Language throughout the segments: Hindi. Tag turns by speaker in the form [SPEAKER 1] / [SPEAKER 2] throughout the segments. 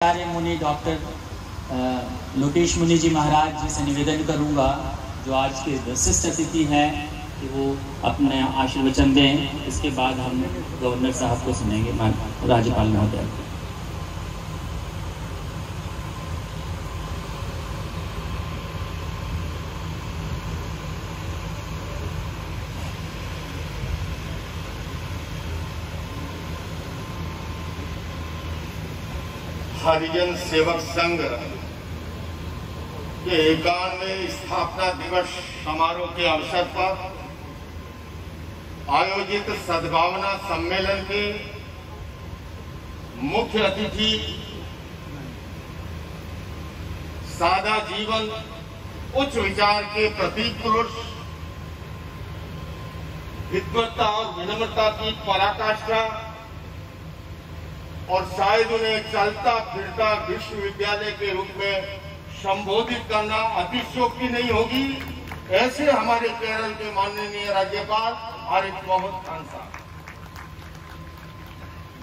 [SPEAKER 1] आचार्य मुनि डॉक्टर लोकेश मुनि जी महाराज जी से निवेदन करूंगा, जो आज के विशिष्ट अतिथि हैं, कि वो अपने आशीर्वचन दें। इसके बाद हम गवर्नर साहब को सुनेंगे, राज्यपाल महोदय।
[SPEAKER 2] हरिजन सेवक संघ के 91वें स्थापना दिवस समारोह के अवसर पर आयोजित सद्भावना सम्मेलन के मुख्य अतिथि, सादा जीवन उच्च विचार के प्रतीक पुरुष, विद्वत्ता और विनम्रता की पराकाष्ठा और शायद उन्हें चलता फिरता विश्वविद्यालय के रूप में संबोधित करना अतिशयोक्ति नहीं होगी, ऐसे हमारे केरल के माननीय राज्यपाल आरिफ मोहम्मद खान साहब,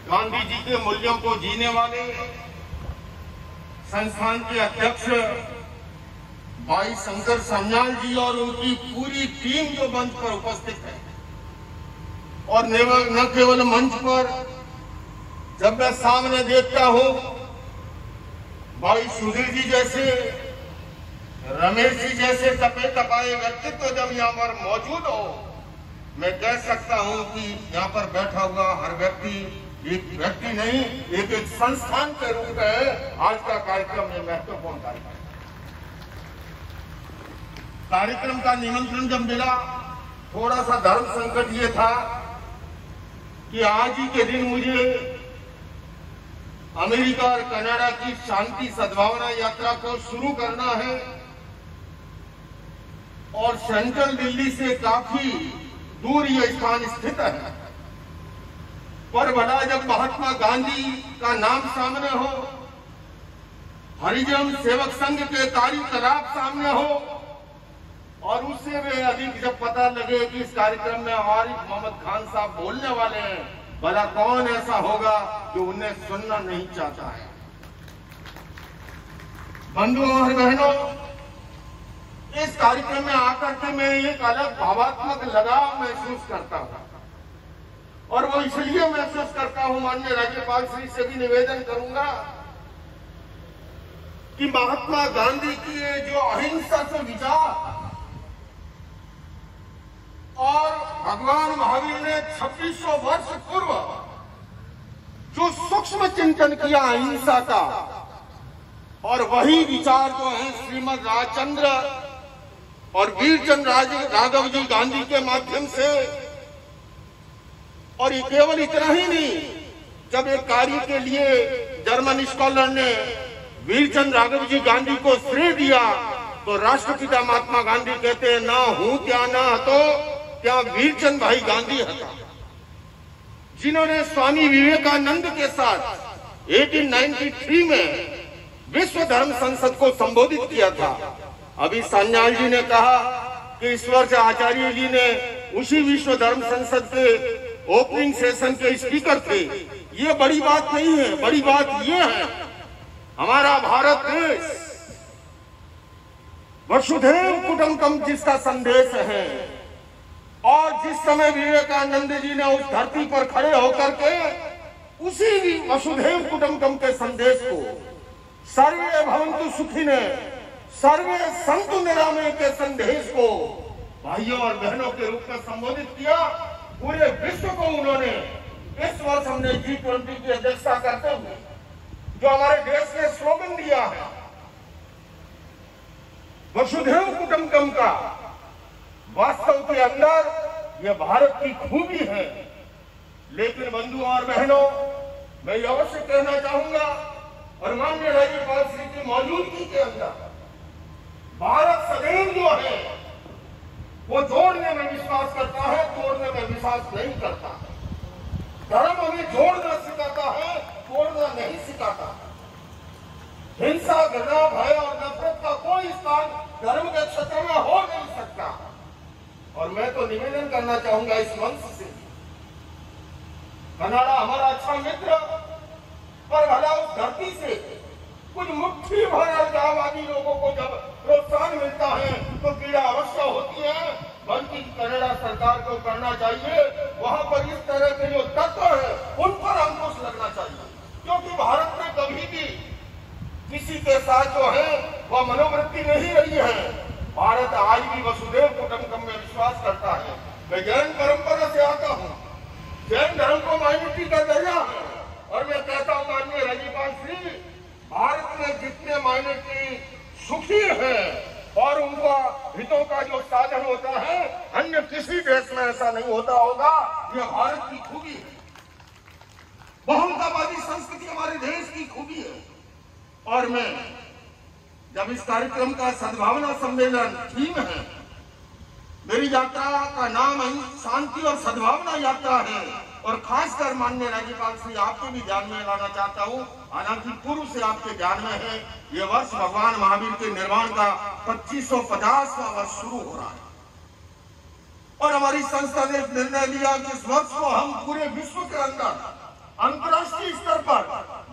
[SPEAKER 2] गांधी जी के मूल्यों को जीने वाले संस्थान के अध्यक्ष भाई शंकर सन्याल जी और उनकी पूरी टीम जो मंच पर उपस्थित है, और न केवल मंच पर, जब मैं सामने देखता हूं भाई सुधीर जी जैसे, रमेश जी जैसे तपे तपाए व्यक्तित्व जब यहाँ पर मौजूद हो, मैं कह सकता हूं कि यहाँ पर बैठा हुआ हर व्यक्ति एक व्यक्ति नहीं, एक संस्थान के रूप में आज का कार्यक्रम में महत्वपूर्ण कार्यक्रम का निमंत्रण जब मिला, थोड़ा सा धर्म संकट ये था कि आज ही के दिन मुझे अमेरिका और कनाडा की शांति सद्भावना यात्रा को शुरू करना है, और सेंट्रल दिल्ली से काफी दूर यह स्थान स्थित है। पर भला जब महात्मा गांधी का नाम सामने हो, हरिजन सेवक संघ के कार्यकलाप सामने हो, और उससे भी अधिक जब पता लगे कि इस कार्यक्रम में आरिफ मोहम्मद खान साहब बोलने वाले हैं, भला कौन ऐसा होगा जो उन्हें सुनना नहीं चाहता है। बंधुओं और बहनों, इस कार्यक्रम में आकर के मैं एक अलग भावात्मक लगाव महसूस करता हूं, और वो इसलिए महसूस करता हूं, माननीय राज्यपाल श्री से भी निवेदन करूंगा कि महात्मा गांधी की जो अहिंसा से विचार और भगवान महावीर ने 2600 वर्ष पूर्व जो सूक्ष्म चिंतन किया अहिंसा का, और वही विचार जो है श्रीमद राजचंद्र और वीरचंद राघव जी गांधी के माध्यम से, और ये केवल इतना ही नहीं, जब एक कार्य के लिए जर्मन स्कॉलर ने वीरचंद राघव जी गांधी को श्रेय दिया, तो राष्ट्रपिता महात्मा गांधी कहते हैं, ना हूं क्या ना तो क्या वीरचंद भाई गांधी था, जिन्होंने स्वामी विवेकानंद के साथ 1893 में विश्व धर्म संसद को संबोधित किया था। अभी सन्याल जी ने कहा कि इस वर्ष आचार्य जी ने उसी विश्व धर्म संसद के ओपनिंग सेशन के स्पीकर थे। ये बड़ी बात नहीं है, बड़ी बात ये है, हमारा भारत देश वसुधैव कुटुंबकम जिसका संदेश है, और जिस समय विवेकानंद जी ने उस धरती पर खड़े होकर के उसी वसुधैव कुटुंबकम के संदेश को, सर्वे भवन्तु सुखिनः सर्वे सन्तु निरामय के संदेश को भाइयों और बहनों के रूप में संबोधित किया। पूरे विश्व को उन्होंने, इस वर्ष हमने G20 की अध्यक्षता करते हुए जो हमारे देश ने स्लोगन दिया है वसुधैव कुटुंबकम का, वास्तव के अंदर यह भारत की खूबी है। लेकिन बंधुओं और बहनों, मैं अवश्य कहना चाहूंगा, और माननीय राज्यपाल श्री की मौजूदगी के अंदर भारत सदैव जो है वो जोड़ने में विश्वास करता है, तोड़ने में विश्वास नहीं करता। धर्म हमें जोड़ना सिखाता है, तोड़ना नहीं सिखाता। हिंसा, घृणा, भय और नफरत का कोई स्थान धर्म के क्षेत्र में हो नहीं सकता। और मैं तो निवेदन करना चाहूंगा इस मंच से, कनाडा हमारा अच्छा मित्र, पर भला उस धरती से कुछ मुट्ठी भर अलगाववादी लोगों को जब प्रोत्साहन मिलता है तो पीड़ा अवश्य होती है, बल्कि कनाडा सरकार को करना चाहिए वहां पर इस तरह के जो तत्व है उन पर अंकुश लगना चाहिए, क्योंकि भारत में कभी भी किसी के साथ जो है वह मनोवृत्ति नहीं रही है। भारत आज भी वसुधैव कुटुंबकम में विश्वास करता है। मैं जैन परंपरा से आता हूँ, जैन धर्म को मान्यता का दर्जा है, और मैं कहता हूँ माननीय राज्यपाल श्री, भारत में जितने माइनॉरिटी सुखी है और उनका हितों का जो साधन होता है, अन्य किसी देश में ऐसा नहीं होता होगा। यह भारत की खूबी है, बहुलतावादी संस्कृति हमारे देश की खूबी है। और मैं जब इस कार्यक्रम का सद्भावना सम्मेलन थीम है, मेरी यात्रा का नाम शांति और सद्भावना यात्रा है, और खासकर माननीय राज्यपाल श्री आपके भी ध्यान में लाना चाहता हूँ, हालांकि पूर्व से आपके ध्यान में है, ये वर्ष भगवान महावीर के निर्वाण का 2550वां वर्ष शुरू हो रहा है, और हमारी संस्था ने निर्णय लिया कि इस वर्ष को हम पूरे विश्व के अंदर अंतर्राष्ट्रीय स्तर पर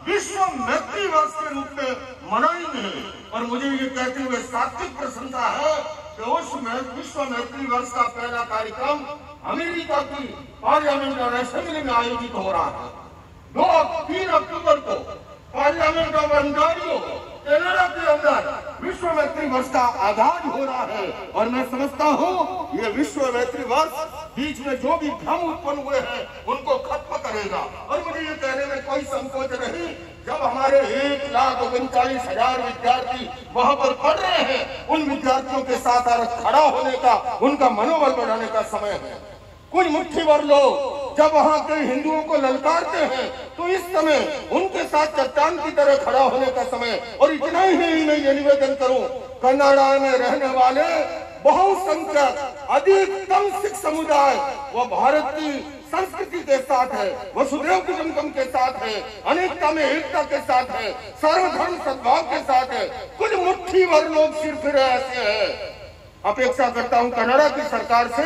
[SPEAKER 2] विश्व मैत्री वर्ष के रूप में मनाएंगे। और मुझे ये कहते हुए सात्विक प्रसन्नता है कि उस विश्व मैत्री वर्ष का पहला कार्यक्रम अमेरिका की पार्लियामेंट असेंबली में आयोजित हो रहा है। 2-3 अक्टूबर को पार्लियामेंट ऑफ ओंटारियो कनाडा के अंदर विश्व मैत्री वर्ष का आगाज हो रहा है, और मैं समझता हूँ ये विश्व मैत्री वर्ष बीच में जो भी भ्रम उत्पन्न हुए हैं उनको खत्म करेगा। और मुझे ये कहने में कोई संकोच नहीं, जब हमारे 1,39,000 विद्यार्थी वहां पर पढ़ रहे हैं, उन विद्यार्थियों के साथ खड़ा होने का, उनका मनोबल बढ़ाने का समय है। कुछ मुट्ठी भर लोग जब वहां के हिंदुओं को ललकारते हैं, तो इस समय उनके साथ चट्टान की तरह खड़ा होने का समय। और इतना ही मैं ये निवेदन करूं, कनाडा में रहने वाले बहुसंख्यक अधिकतम सिख समुदाय वह भारत की संस्कृति के साथ है, वसुधैव कुटुंबकम के साथ है, अनेकता में एकता के साथ है, सर्वधर्म सद्भाव के साथ है। कुछ मुट्ठी भर लोग सिर्फ ऐसे हैं। अपेक्षा करता हूं कनाडा की सरकार से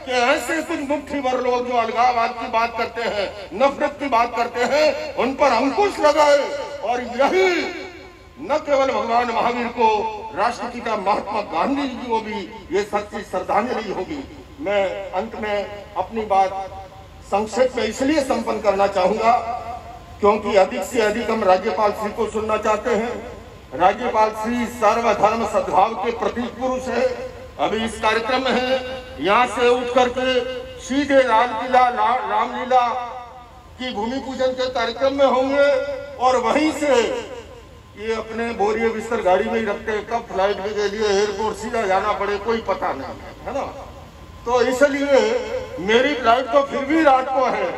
[SPEAKER 2] कि ऐसे कुछ मुट्ठी भर लोग जो अलगाववाद की बात करते हैं, नफरत की बात करते हैं, उन पर अंकुश लगाए, और यही न केवल भगवान महावीर को, राष्ट्रपिता महात्मा गांधी जी को भी ये सच्ची श्रद्धांजलि होगी। मैं अंत में अपनी बात संक्षेप में इसलिए संपन्न करना चाहूंगा क्योंकि अधिक से अधिक हम राज्यपाल श्री को सुनना चाहते हैं। राज्यपाल श्री सर्वधर्म सद्भाव के प्रतीक पुरुष है। अभी इस कार्यक्रम में है, यहाँ से उठ करके सीधे लालकिला रामलीला की भूमि पूजन के कार्यक्रम में होंगे, और वहीं से ये अपने बोरिए बिस्तर गाड़ी में ही रखते हैं, कब फ्लाइट के लिए एयरपोर्ट सीधा जाना पड़े कोई पता नहीं है ना। तो इसलिए मेरी फ्लाइट तो फिर भी रात को है,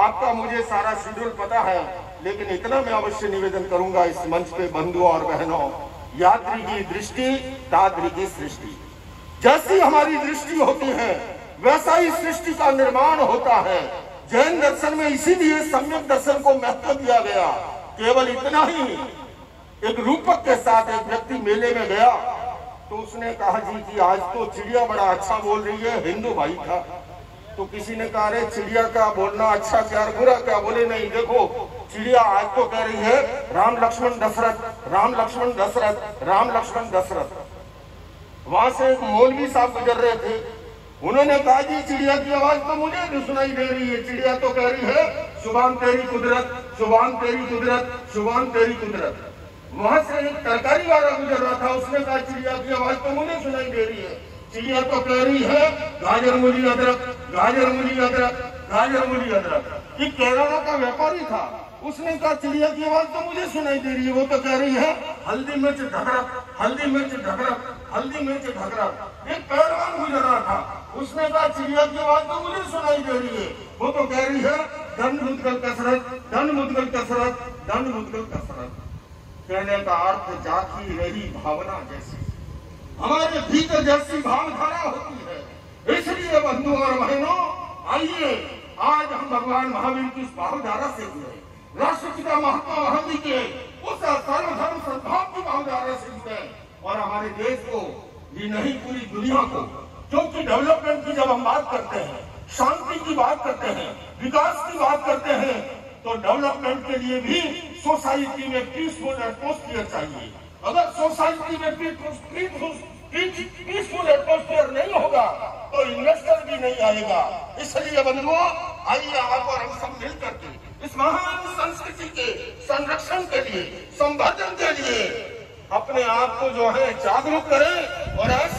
[SPEAKER 2] आपका मुझे सारा शेड्यूल पता है, लेकिन इतना मैं अवश्य निवेदन करूंगा इस मंच पे बंधुओं और बहनों, यात्री की दृष्टि दात्री की सृष्टि। जैसी हमारी दृष्टि होती है वैसा ही सृष्टि का निर्माण होता है। जैन दर्शन में इसीलिए सम्यक दर्शन को महत्व दिया गया। केवल इतना ही, एक रूपक के साथ एक व्यक्ति मेले में गया तो उसने कहा जी कि आज तो चिड़िया बड़ा अच्छा बोल रही है, हिंदू भाई था। तो किसी ने कहा अरे चिड़िया का बोलना अच्छा क्या बुरा क्या? बोले नहीं, देखो चिड़िया आज तो कह रही है राम लक्ष्मण दशरथ, राम लक्ष्मण दशरथ, राम लक्ष्मण दशरथ। वहां से एक मौलवी साहब गुजर रहे थे, उन्होंने कहा जी चिड़िया की आवाज तो मुझे भी सुनाई दे रही है, चिड़िया तो कह रही है सुभान तेरी कुदरत, सुभान तेरी कुदरत, सुभान तेरी कुदरत। वहां से एक तरकारी वाला गुजर रहा था, उसने कहा चिड़िया की आवाज तो मुझे सुनाई दे रही है, चिड़िया तो कह रही है गाजर मूली अदरक, गाजर मूली अदरक, गाजर मूली अदरक। एक केरला का व्यापारी था, उसने कहा चिड़िया की आवाज तो मुझे सुनाई दे रही है, वो तो कह रही है हल्दी मिर्च ढकरक, हल्दी मिर्च ढकरक, हल्दी मिर्च ढकरक। एक पहलवान गुजर रहा था, उसने कहा चिड़िया की आवाज तो मुझे सुनाई दे रही है, वो तो कह रही है दंड मुद्गल कसरत, दंड मुद्गल कसरत, दंड मुद्गल कसरत। कहने का अर्थ जाती रही भावना जैसी, हमारे भीतर जैसी भावधारा होती है। इसलिए बंधुओं और बहनों, आइए आज हम भगवान महावीर की इस भावधारा से जुड़े, राष्ट्रपिता महात्मा गांधी के उस सर्वधर्म सद्भाव की भावधारा से जुड़े, और हमारे देश को ये नहीं पूरी दुनिया को, क्योंकि डेवलपमेंट की जब हम बात करते हैं, शांति की बात करते हैं, विकास की बात करते हैं, तो डेवलपमेंट के लिए भी सोसाइटी में पीसफुल एटमोस्फियर चाहिए। अगर सोसाइटी में पीसफुल एटमोस्फियर नहीं होगा तो इन्वेस्टर भी नहीं आएगा। इसलिए बंधुओं, आइए आप और हम सब मिल करके इस महान संस्कृति के संरक्षण के लिए, संवर्धन के लिए अपने आप को जो है जागरूक करें और ऐसी